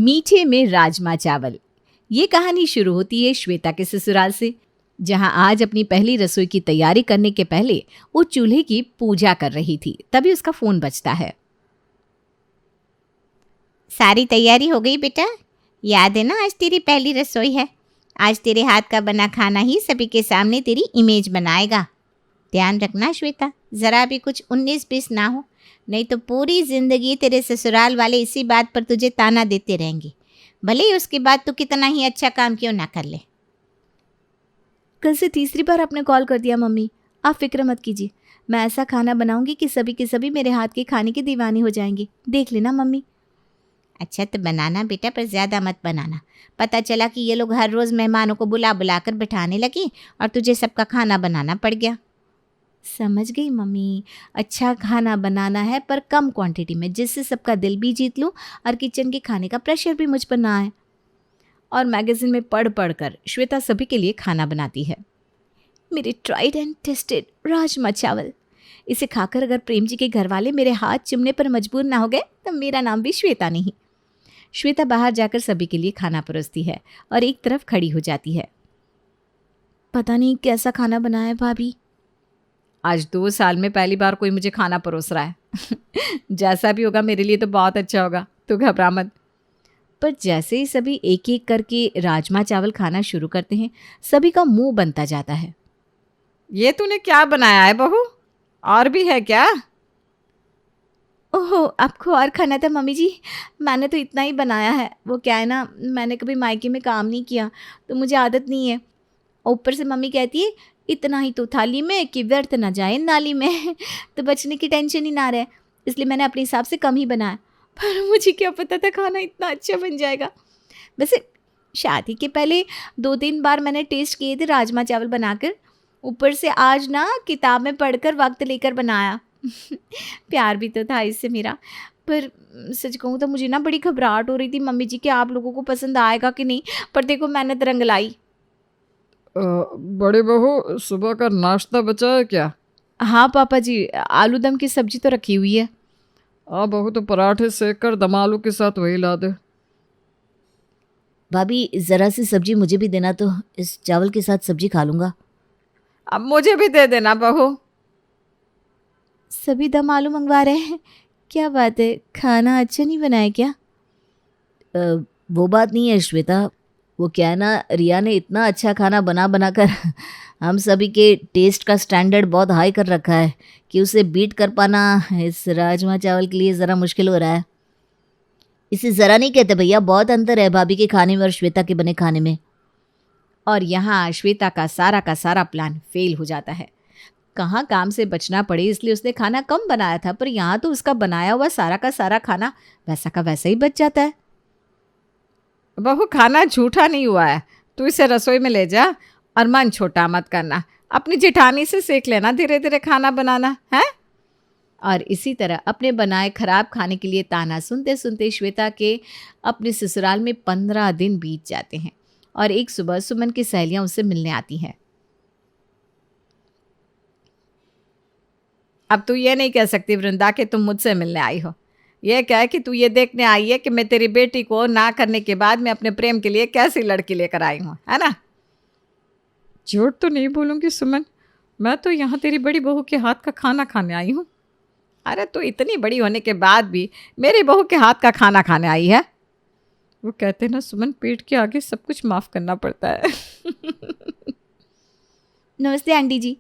मीठे में राजमा चावल। ये कहानी शुरू होती है श्वेता के ससुराल से, जहां आज अपनी पहली रसोई की तैयारी करने के पहले वो चूल्हे की पूजा कर रही थी। तभी उसका फोन बजता है। सारी तैयारी हो गई बेटा? याद है ना, आज तेरी पहली रसोई है। आज तेरे हाथ का बना खाना ही सभी के सामने तेरी इमेज बनाएगा। ध्यान रखना श्वेता, ज़रा भी कुछ 19-20 ना हो, नहीं तो पूरी ज़िंदगी तेरे ससुराल वाले इसी बात पर तुझे ताना देते रहेंगे, भले ही उसके बाद तू कितना ही अच्छा काम क्यों ना कर ले। कल से तीसरी बार आपने कॉल कर दिया मम्मी। आप फिक्र मत कीजिए, मैं ऐसा खाना बनाऊंगी कि सभी के सभी मेरे हाथ के खाने की दीवानी हो जाएंगे। देख लेना मम्मी। अच्छा तो बनाना बेटा, पर ज़्यादा मत बनाना। पता चला कि ये लोग हर रोज़ मेहमानों को बुला बुला कर बैठाने लगी और तुझे सबका खाना बनाना पड़ गया। समझ गई मम्मी, अच्छा खाना बनाना है पर कम क्वांटिटी में, जिससे सबका दिल भी जीत लूँ और किचन के खाने का प्रेशर भी मुझ पर ना आए। और मैगज़ीन में पढ़ पढ़ कर श्वेता सभी के लिए खाना बनाती है। मेरे ट्राइड एंड टेस्टेड राजमा चावल, इसे खाकर अगर प्रेम जी के घर वाले मेरे हाथ चुमने पर मजबूर ना हो गए तो मेरा नाम भी श्वेता नहीं। श्वेता बाहर जाकर सभी के लिए खाना परोसती है और एक तरफ खड़ी हो जाती है। पता नहीं कैसा खाना बनाया है भाभी। आज 2 साल में पहली बार कोई मुझे खाना परोस रहा है। जैसा भी होगा मेरे लिए तो बहुत अच्छा होगा, तो घबरा मत। पर जैसे ही सभी एक एक करके राजमा चावल खाना शुरू करते हैं, सभी का मुंह बनता जाता है। ये तूने क्या बनाया है बहू? और भी है क्या? ओहो, आपको और खाना था मम्मी जी? मैंने तो इतना ही बनाया है। वो क्या है ना, मैंने कभी मायके में काम नहीं किया तो मुझे आदत नहीं है। ऊपर से मम्मी कहती है इतना ही तो थाली में कि व्यर्थ ना जाए नाली में। तो बचने की टेंशन ही ना रहे, इसलिए मैंने अपने हिसाब से कम ही बनाया। पर मुझे क्या पता था खाना इतना अच्छा बन जाएगा। वैसे शादी के पहले 2-3 बार मैंने टेस्ट किए थे राजमा चावल बनाकर। ऊपर से आज ना किताब में पढ़कर वक्त लेकर बनाया। प्यार भी तो था इससे मेरा। पर सच कहूँ तो मुझे ना बड़ी घबराहट हो रही थी मम्मी जी कि आप लोगों को पसंद आएगा कि नहीं। पर देखो मेहनत रंग लाई। बड़े बहू, सुबह का नाश्ता बचा है क्या? हाँ पापा जी, आलू दम की सब्जी तो रखी हुई है। बहू तो पराठे सेक कर दम आलू के साथ वही ला दे। भाभी ज़रा सी सब्जी मुझे भी देना, तो इस चावल के साथ सब्जी खा लूँगा। अब मुझे भी दे देना बहू। सभी दम आलू मंगवा रहे हैं, क्या बात है? खाना अच्छा नहीं बनाया क्या? वो बात नहीं है श्वेता, वो क्या है ना, रिया ने इतना अच्छा खाना बना बना कर हम सभी के टेस्ट का स्टैंडर्ड बहुत हाई कर रखा है कि उसे बीट कर पाना इस राजमा चावल के लिए ज़रा मुश्किल हो रहा है। इसे ज़रा नहीं कहते भैया, बहुत अंतर है भाभी के खाने में और श्वेता के बने खाने में। और यहाँ श्वेता का सारा प्लान फेल हो जाता है। कहाँ काम से बचना पड़े इसलिए उसने खाना कम बनाया था, पर यहाँ तो उसका बनाया हुआ सारा का सारा खाना वैसा का वैसा ही बच जाता है। बहू, खाना झूठा नहीं हुआ है, तू इसे रसोई में ले जा और मन छोटा मत करना। अपनी जेठानी से सीख लेना धीरे धीरे खाना बनाना है। और इसी तरह अपने बनाए खराब खाने के लिए ताना सुनते सुनते श्वेता के अपने ससुराल में 15 दिन बीत जाते हैं और एक सुबह सुमन की सहेलियां उससे मिलने आती हैं। अब तू ये नहीं कह सकती वृंदा कि तुम मुझसे मिलने आई हो। ये कह कि तू ये देखने आई है कि मैं तेरी बेटी को ना करने के बाद मैं अपने प्रेम के लिए कैसी लड़की लेकर आई हूँ, है ना? झूठ तो नहीं बोलूँगी सुमन, मैं तो यहाँ तेरी बड़ी बहू के हाथ का खाना खाने आई हूँ। अरे तू इतनी बड़ी होने के बाद भी मेरी बहू के हाथ का खाना खाने आई है? वो कहते हैं ना सुमन, पेट के आगे सब कुछ माफ़ करना पड़ता है। नमस्ते आंटी जी,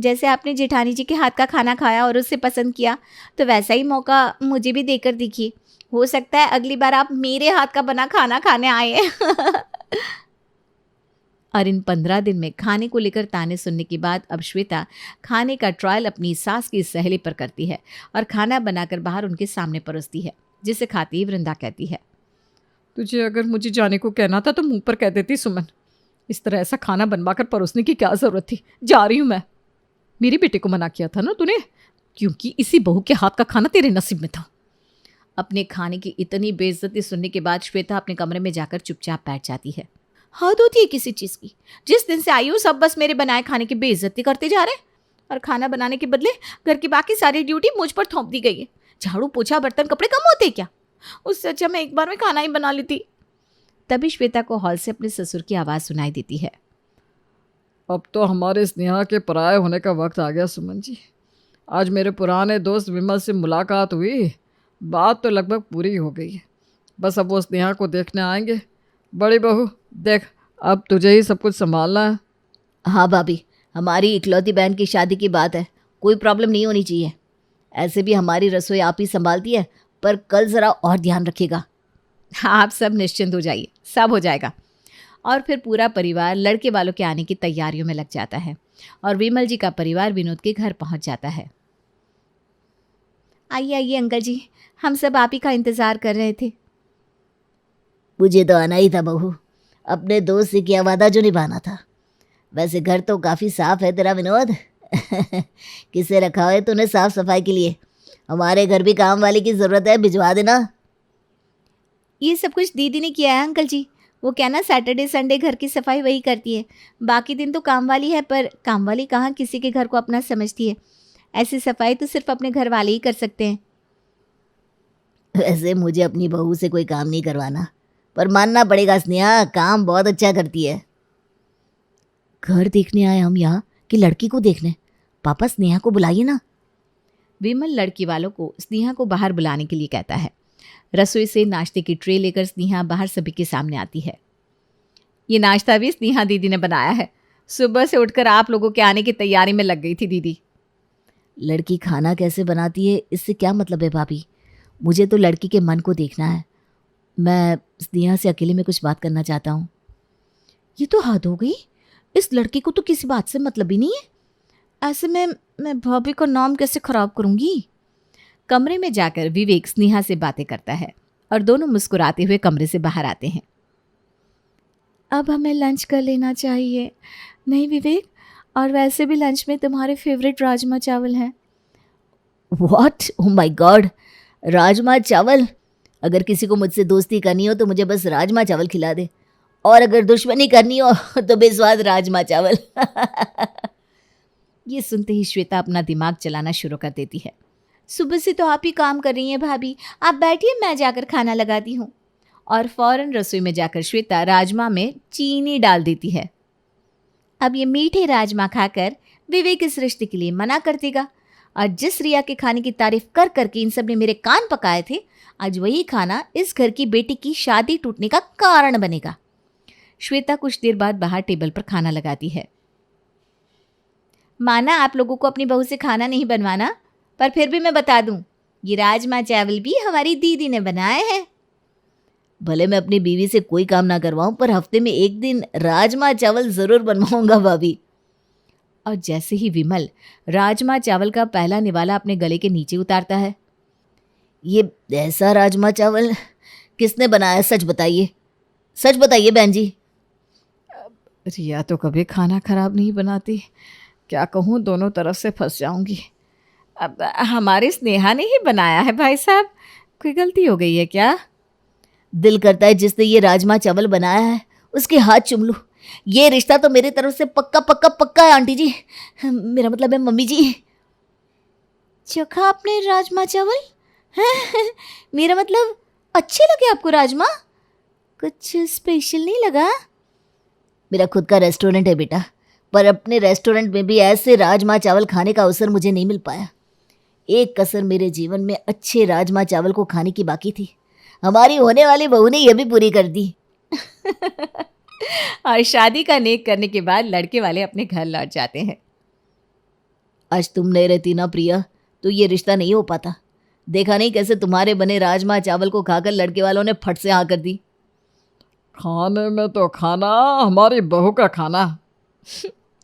जैसे आपने जेठानी जी के हाथ का खाना खाया और उससे पसंद किया, तो वैसा ही मौका मुझे भी देकर देखिए। हो सकता है अगली बार आप मेरे हाथ का बना खाना खाने आए। और इन 15 दिन में खाने को लेकर ताने सुनने के बाद अब श्वेता खाने का ट्रायल अपनी सास की सहेली पर करती है और खाना बनाकर बाहर उनके सामने परोसती है, जिसे खाती ही वृंदा कहती है, तुझे अगर मुझे जाने को कहना था तो मुंह पर कह देती सुमन। इस तरह ऐसा खाना बनवा कर परोसने की क्या ज़रूरत थी? जा रही हूँ मैं। मेरी बेटे को मना किया था ना तूने, क्योंकि इसी बहू के हाथ का खाना तेरे नसीब में था। अपने खाने की इतनी बेइज्जती सुनने के बाद श्वेता अपने कमरे में जाकर चुपचाप बैठ जाती है। हद होती है किसी चीज़ की। जिस दिन से आई हूँ सब बस मेरे बनाए खाने की बेइज्जती करते जा रहे हैं और खाना बनाने के बदले घर की बाकी सारी ड्यूटी मुझ पर थोप दी गई है। झाड़ू पोछा बर्तन कपड़े कम होते क्या? उससे अच्छा मैं एक बार में खाना ही बना लेती। तभी श्वेता को हॉल से अपने ससुर की आवाज़ सुनाई देती है। अब तो हमारे स्नेहा के पराये होने का वक्त आ गया सुमन जी। आज मेरे पुराने दोस्त विमल से मुलाकात हुई, बात तो लगभग पूरी हो गई है। बस अब वो स्नेहा को देखने आएंगे। बड़ी बहू देख, अब तुझे ही सब कुछ संभालना है। हाँ भाभी, हमारी इकलौती बहन की शादी की बात है, कोई प्रॉब्लम नहीं होनी चाहिए। ऐसे भी हमारी रसोई आप ही संभालती है, पर कल ज़रा और ध्यान रखिएगा। आप सब निश्चिंत हो जाइए, सब हो जाएगा। और फिर पूरा परिवार लड़के वालों के आने की तैयारियों में लग जाता है और विमल जी का परिवार विनोद के घर पहुंच जाता है। आइए आइए अंकल जी, हम सब आप ही का इंतज़ार कर रहे थे। मुझे तो आना ही था बहू, अपने दोस्त से किया वादा जो निभाना था। वैसे घर तो काफ़ी साफ है तेरा विनोद। किसे रखा है तूने साफ सफाई के लिए? हमारे घर भी काम वाली की ज़रूरत है, भिजवा देना। ये सब कुछ दीदी ने किया है अंकल जी। वो क्या ना सैटरडे संडे घर की सफाई वही करती है, बाकी दिन तो काम वाली है, पर काम वाली कहाँ किसी के घर को अपना समझती है। ऐसी सफाई तो सिर्फ अपने घर वाले ही कर सकते हैं। वैसे मुझे अपनी बहू से कोई काम नहीं करवाना, पर मानना पड़ेगा स्नेहा काम बहुत अच्छा करती है। घर देखने आए हम यहाँ कि लड़की को देखने? पापा स्नेहा को बुलाइए ना। विमल लड़की वालों को स्नेहा को बाहर बुलाने के लिए कहता है। रसोई से नाश्ते की ट्रे लेकर स्नेहा बाहर सभी के सामने आती है। ये नाश्ता भी स्नेहा दीदी ने बनाया है। सुबह से उठकर आप लोगों के आने की तैयारी में लग गई थी दीदी। लड़की खाना कैसे बनाती है इससे क्या मतलब है भाभी? मुझे तो लड़की के मन को देखना है। मैं स्नेहा से अकेले में कुछ बात करना चाहता हूँ। ये तो हद हो गई, इस लड़की को तो किसी बात से मतलब ही नहीं है। ऐसे में मैं भाभी का नाम कैसे खराब करूँगी। कमरे में जाकर विवेक स्नेहा से बातें करता है और दोनों मुस्कुराते हुए कमरे से बाहर आते हैं। अब हमें लंच कर लेना चाहिए। नहीं विवेक, और वैसे भी लंच में तुम्हारे फेवरेट राजमा चावल हैं। What? Oh my God, rajma चावल? अगर किसी को मुझसे दोस्ती करनी हो तो मुझे बस राजमा चावल खिला दे, और अगर दुश्मनी करनी हो तो बेस्वाद राजमा चावल। ये सुनते ही श्वेता अपना दिमाग चलाना शुरू कर देती है। सुबह से तो आप ही काम कर रही हैं भाभी, आप बैठिए, मैं जाकर खाना लगाती हूँ। और फौरन रसोई में जाकर श्वेता राजमा में चीनी डाल देती है। अब ये मीठे राजमा खाकर विवेक इस रिश्ते के लिए मना कर देगा, और जिस रिया के खाने की तारीफ कर करके इन सब ने मेरे कान पकाए थे, आज वही खाना इस घर की बेटी की शादी टूटने का कारण बनेगा। श्वेता कुछ देर बाद बाहर टेबल पर खाना लगाती है। माना आप लोगों को अपनी बहू से खाना नहीं बनवाना, पर फिर भी मैं बता दूं, ये राजमा चावल भी हमारी दीदी ने बनाए हैं। भले मैं अपनी बीवी से कोई काम ना करवाऊं, पर हफ्ते में एक दिन राजमा चावल ज़रूर बनवाऊंगा भाभी। और जैसे ही विमल राजमा चावल का पहला निवाला अपने गले के नीचे उतारता है। ये ऐसा राजमा चावल किसने बनाया? सच बताइए, सच बताइए बहन जी। रिया तो कभी खाना खराब नहीं बनाती, क्या कहूँ, दोनों तरफ से फंस जाऊंगी। अब हमारे स्नेहा ने ही बनाया है भाई साहब, कोई गलती हो गई है क्या? दिल करता है जिसने ये राजमा चावल बनाया है उसके हाथ चूम लूं। ये रिश्ता तो मेरी तरफ से पक्का पक्का पक्का है आंटी जी, मेरा मतलब है मम्मी जी। चखा आपने राजमा चावल? मेरा मतलब अच्छे लगे आपको राजमा? कुछ स्पेशल नहीं लगा? मेरा खुद का रेस्टोरेंट है बेटा, पर अपने रेस्टोरेंट में भी ऐसे राजमा चावल खाने का अवसर मुझे नहीं मिल पाया। एक कसर मेरे जीवन में अच्छे राजमा चावल को खाने की बाकी थी, हमारी होने वाली बहू ने यह भी पूरी कर दी। और शादी का नेक करने के बाद लड़के वाले अपने घर लौट जाते हैं। आज तुम नहीं रहती ना प्रिया, तो ये रिश्ता नहीं हो पाता। देखा नहीं कैसे तुम्हारे बने राजमा चावल को खाकर लड़के वालों ने फट से हाँ कर दी। खाने में तो खाना, हमारी बहू का खाना।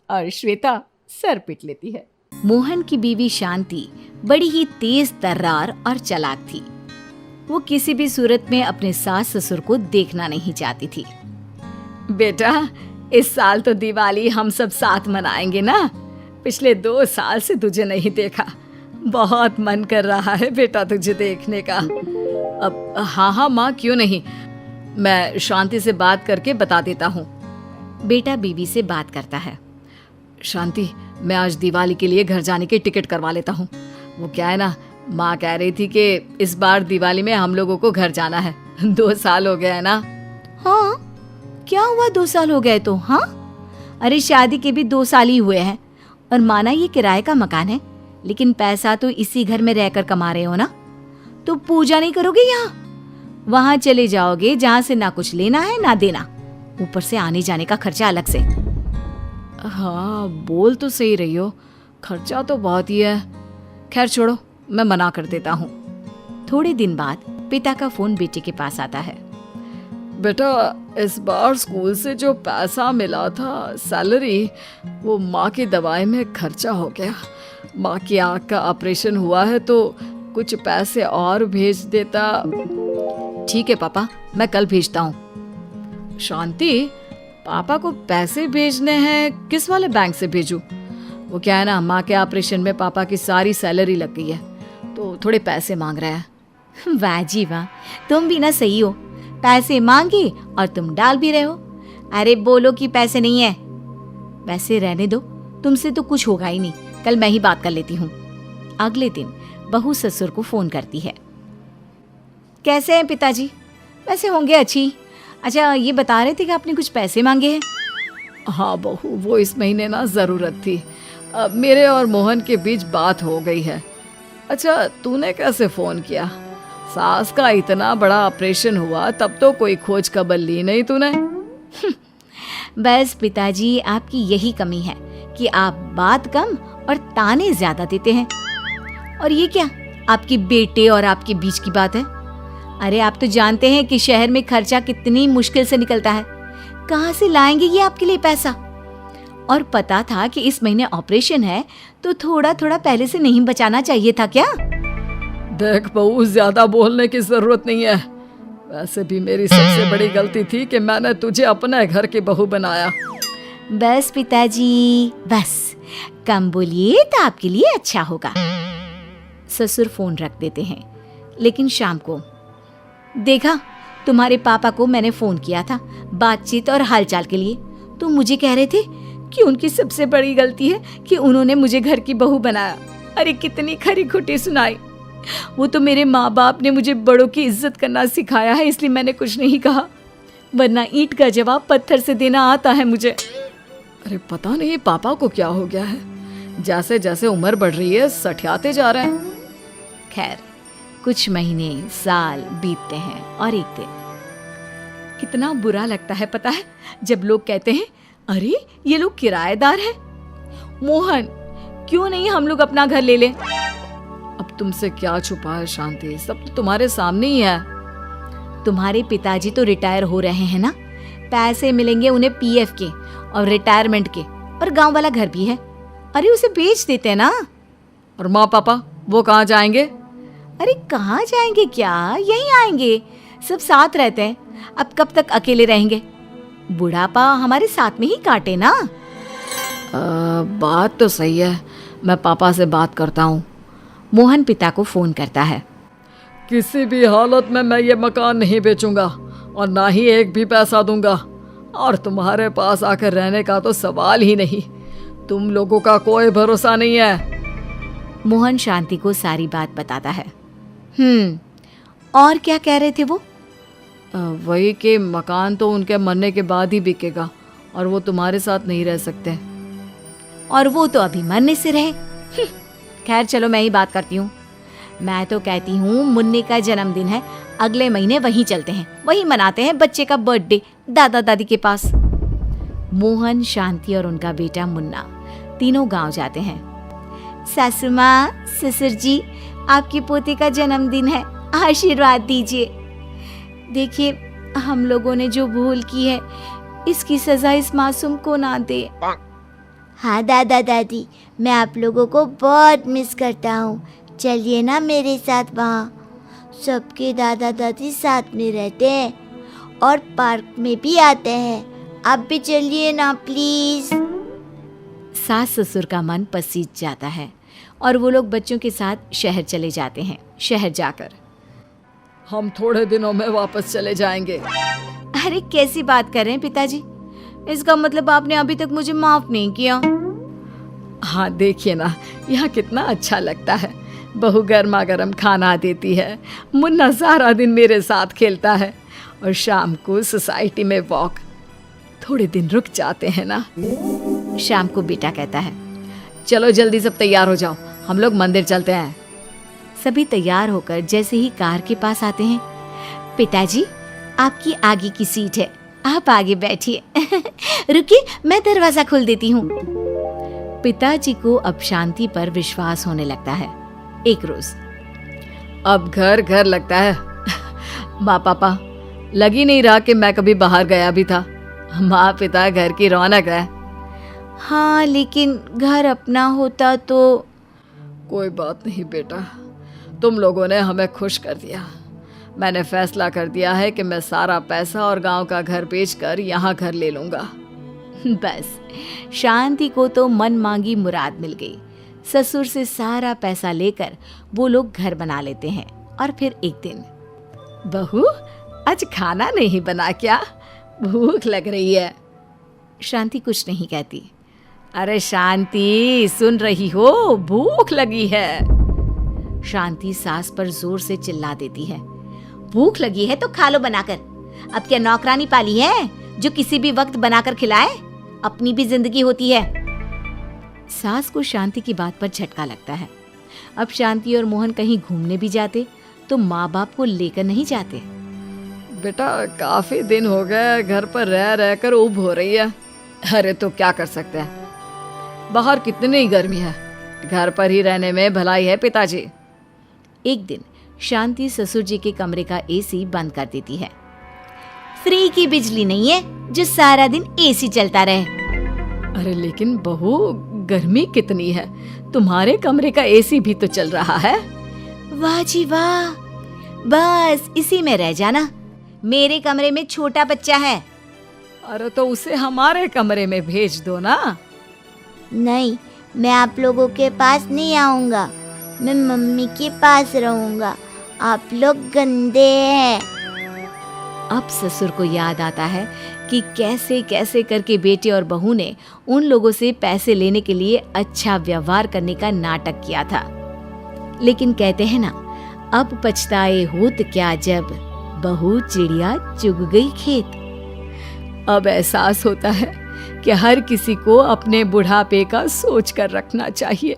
और श्वेता सर पीट लेती है। मोहन की बीवी शांति बड़ी ही तेज तर्रार और चालाक थी। वो किसी भी सूरत में अपने सास ससुर को देखना नहीं चाहती थी। बेटा, इस साल तो दिवाली हम सब साथ मनाएंगे ना? पिछले 2 साल से तुझे नहीं देखा, बहुत मन कर रहा है बेटा तुझे देखने का। अब हाँ माँ, क्यों नहीं, मैं शांति से बात करके बता देता हूँ। बेटा बीवी से बात करता है। शांति, मैं आज दिवाली के लिए घर जाने की टिकट करवा लेता हूँ। वो क्या है ना, माँ कह रही थी कि इस बार दिवाली में हम लोगों को घर जाना है। 2 साल हो गए है ना। हाँ, क्या हुआ 2 साल हो गए तो? हाँ, अरे शादी के भी 2 साल ही हुए हैं। और माना ये किराए का मकान है, लेकिन पैसा तो इसी घर में रहकर कमा रहे हो ना, तो पूजा नहीं करोगे यहाँ? वहां चले जाओगे जहाँ से ना कुछ लेना है ना देना, ऊपर से आने जाने का खर्चा अलग से। हाँ, बोल तो सही रही हो, खर्चा तो बहुत ही है। खैर छोड़ो, मैं मना कर देता हूँ। थोड़े दिन बाद पिता का फोन बेटे के पास आता है। बेटा, इस बार स्कूल से जो पैसा मिला था सैलरी, वो माँ की दवाई में खर्चा हो गया। माँ की आँख का ऑपरेशन हुआ है तो कुछ पैसे और भेज देता। ठीक है पापा, मैं कल भेजता हूँ। शांति, पापा को पैसे भेजने हैं, किस वाले बैंक से भेजूं? वो क्या है ना, माँ के ऑपरेशन में पापा की सारी सैलरी लग गई है, तो थोड़े पैसे मांग रहा है। वाह जी वाह, तुम भी ना सही हो, पैसे मांगे और तुम डाल भी रहे हो। अरे बोलो कि पैसे नहीं है। वैसे रहने दो, तुमसे तो कुछ होगा ही नहीं, कल मैं ही बात कर लेती हूँ। अगले दिन बहू ससुर को फोन करती है। कैसे हैं पिताजी? वैसे होंगे अच्छी। अच्छा, ये बता रहे थे कि आपने कुछ पैसे मांगे हैं। हाँ बहू, वो इस महीने ना जरूरत थी। मेरे और मोहन के बीच बात हो गई है। अच्छा, तूने कैसे फोन किया? सास का इतना बड़ा ऑपरेशन हुआ, तब तो कोई खोज खबर ली नहीं तूने। बस पिताजी, आपकी यही कमी है कि आप बात कम और ताने ज्यादा देते हैं। और ये क्या, आपके बेटे और आपके बीच की बात है? अरे आप तो जानते हैं कि शहर में खर्चा कितनी मुश्किल से निकलता है, कहाँ से लाएंगे ये आपके लिए पैसा? और पता था कि इस महीने ऑपरेशन है, तो थोड़ा थोड़ा पहले से नहीं बचाना चाहिए था क्या? देख बहू, ज्यादा बोलने की जरूरत नहीं है। वैसे भी मेरी सबसे बड़ी गलती थी कि मैंने तुझे अपने घर की बहू बनाया। बस पिताजी, बस कम बोलिए तो आपके लिए अच्छा होगा। ससुर फोन रख देते हैं। लेकिन शाम को, देखा, तुम्हारे पापा को मैंने फोन किया था बातचीत और हालचाल के लिए, तो मुझे कह रहे थे कि उनकी सबसे बड़ी गलती है कि उन्होंने मुझे घर की बहू बनाया। अरे कितनी खरी खोटी सुनाई। वो तो मेरे माँ बाप ने मुझे बड़ों की इज्जत करना सिखाया है, इसलिए मैंने कुछ नहीं कहा, वरना ईंट का जवाब पत्थर से देना आता है मुझे। अरे पता नहीं पापा को क्या हो गया है, जैसे जैसे उम्र बढ़ रही है सठियाते जा रहे हैं। खैर, कुछ महीने साल बीतते हैं और एक दिन। कितना बुरा लगता है पता है, जब लोग कहते हैं अरे ये लोग किराएदार हैं। मोहन, क्यों नहीं हम लोग अपना घर ले लें? अब तुमसे क्या छुपा है शांति, सब तो तुम्हारे सामने ही है। तुम्हारे पिताजी तो रिटायर हो रहे हैं ना, पैसे मिलेंगे उन्हें पीएफ के और रिटायरमेंट के, और गांव वाला घर भी है। अरे उसे बेच देते ना। और माँ पापा, वो कहाँ जाएंगे? अरे कहाँ जाएंगे, क्या यहीं आएंगे, सब साथ रहते हैं। अब कब तक अकेले रहेंगे? बुढ़ापा हमारे साथ में ही काटे ना। बात तो सही है, मैं पापा से बात करता हूँ। मोहन पिता को फोन करता है। किसी भी हालत में मैं ये मकान नहीं बेचूंगा और ना ही एक भी पैसा दूंगा, और तुम्हारे पास आकर रहने का तो सवाल ही नहीं। तुम लोगों का कोई भरोसा नहीं है। मोहन शांति को सारी बात बताता है। और क्या कह रहे थे वो? वही कि मकान तो उनके मरने के बाद ही बिकेगा और वो तुम्हारे साथ नहीं रह सकते। और वो तो अभी मरने से रहे। खैर चलो, मैं ही बात करती हूँ। मैं तो कहती हूँ मुन्ने का जन्मदिन है, अगले महीने वहीं चलते हैं, वहीं मनाते हैं बच्चे का बर्थडे दादा दादी के पास। मोहन, शांति और उनका बेटा मुन्ना तीनों गांव जाते हैं। सासू माँ, ससुर जी, आपकी पोते का जन्मदिन है, आशीर्वाद दीजिए। देखिए, हम लोगों ने जो भूल की है, इसकी सजा इस मासूम को ना दे। हाँ दादा दादी, मैं आप लोगों को बहुत मिस करता हूँ। चलिए ना मेरे साथ वहाँ। सबके दादा दादी साथ में रहते हैं और पार्क में भी आते हैं। आप भी चलिए ना प्लीज। सास ससुर का मन पसीज जाता है और वो लोग बच्चों के साथ शहर चले जाते हैं। शहर जाकर, हम थोड़े दिनों में वापस चले जाएंगे। अरे कैसी बात कर रहे हैं पिताजी? इसका मतलब आपने अभी तक मुझे माफ नहीं किया। हाँ देखिए ना, यहाँ कितना अच्छा लगता है। बहू गर्मा गर्म खाना देती है, मुन्ना सारा दिन मेरे साथ खेलता है और शाम को सोसाइटी में वॉक। थोड़े दिन रुक जाते हैं ना। शाम को बेटा कहता है। चलो जल्दी सब तैयार हो जाओ, हम लोग मंदिर चलते हैं। सभी तैयार होकर जैसे ही कार के पास आते हैं, पिताजी आपकी आगे की सीट है, आप आगे बैठिए। रुकिए, मैं दरवाजा खोल देती हूँ। पिताजी को अब शांति पर विश्वास होने लगता है। एक रोज अब घर घर लगता है। माँ पापा, लग ही नहीं रहा कि मैं कभी बाहर गया भी था। माँ पिता घर की रौनक है। हाँ, लेकिन घर अपना होता तो। कोई बात नहीं बेटा, तुम लोगों ने हमें खुश कर दिया। मैंने फैसला कर दिया है कि मैं सारा पैसा और गांव का घर बेचकर यहाँ घर ले लूँगा। बस शांति को तो मन मांगी मुराद मिल गई। ससुर से सारा पैसा लेकर वो लोग घर बना लेते हैं। और फिर एक दिन, बहू आज खाना नहीं बना क्या? भूख लग रही है। शांति कुछ नहीं कहती। अरे शांति, सुन रही हो? भूख लगी है। शांति सास पर जोर से चिल्ला देती है। भूख लगी है तो खा लो बनाकर। अब क्या नौकरानी पाली है जो किसी भी वक्त बनाकर खिलाए? अपनी भी जिंदगी होती है। सास को शांति की बात पर झटका लगता है। अब शांति और मोहन कहीं घूमने भी जाते तो माँ बाप को लेकर नहीं जाते। बेटा काफी दिन हो गए घर पर रह रहकर ऊब हो रही है। अरे तो क्या कर सकते हैं, बाहर कितनी गर्मी है, घर पर ही रहने में भलाई है पिताजी। एक दिन शांति ससुर जी के कमरे का एसी बंद कर देती है। फ्री की बिजली नहीं है जो सारा दिन एसी चलता रहे। अरे लेकिन बहू, गर्मी कितनी है, तुम्हारे कमरे का एसी भी तो चल रहा है। वाह जी वाह, बस इसी में रह जाना। मेरे कमरे में छोटा बच्चा है। अरे तो उसे हमारे कमरे में भेज दो ना। नहीं, मैं आप लोगों के पास नहीं आऊँगा, मैं मम्मी के पास रहूँगा। आप लोग गंदे हैं। अब ससुर को याद आता है कि कैसे कैसे करके बेटे और बहू ने उन लोगों से पैसे लेने के लिए अच्छा व्यवहार करने का नाटक किया था। लेकिन कहते हैं ना, अब पछताए होत क्या जब बहू चिड़िया चुग गई खेत। अब एहसास होता है कि हर किसी को अपने बुढ़ापे का सोच कर रखना चाहिए।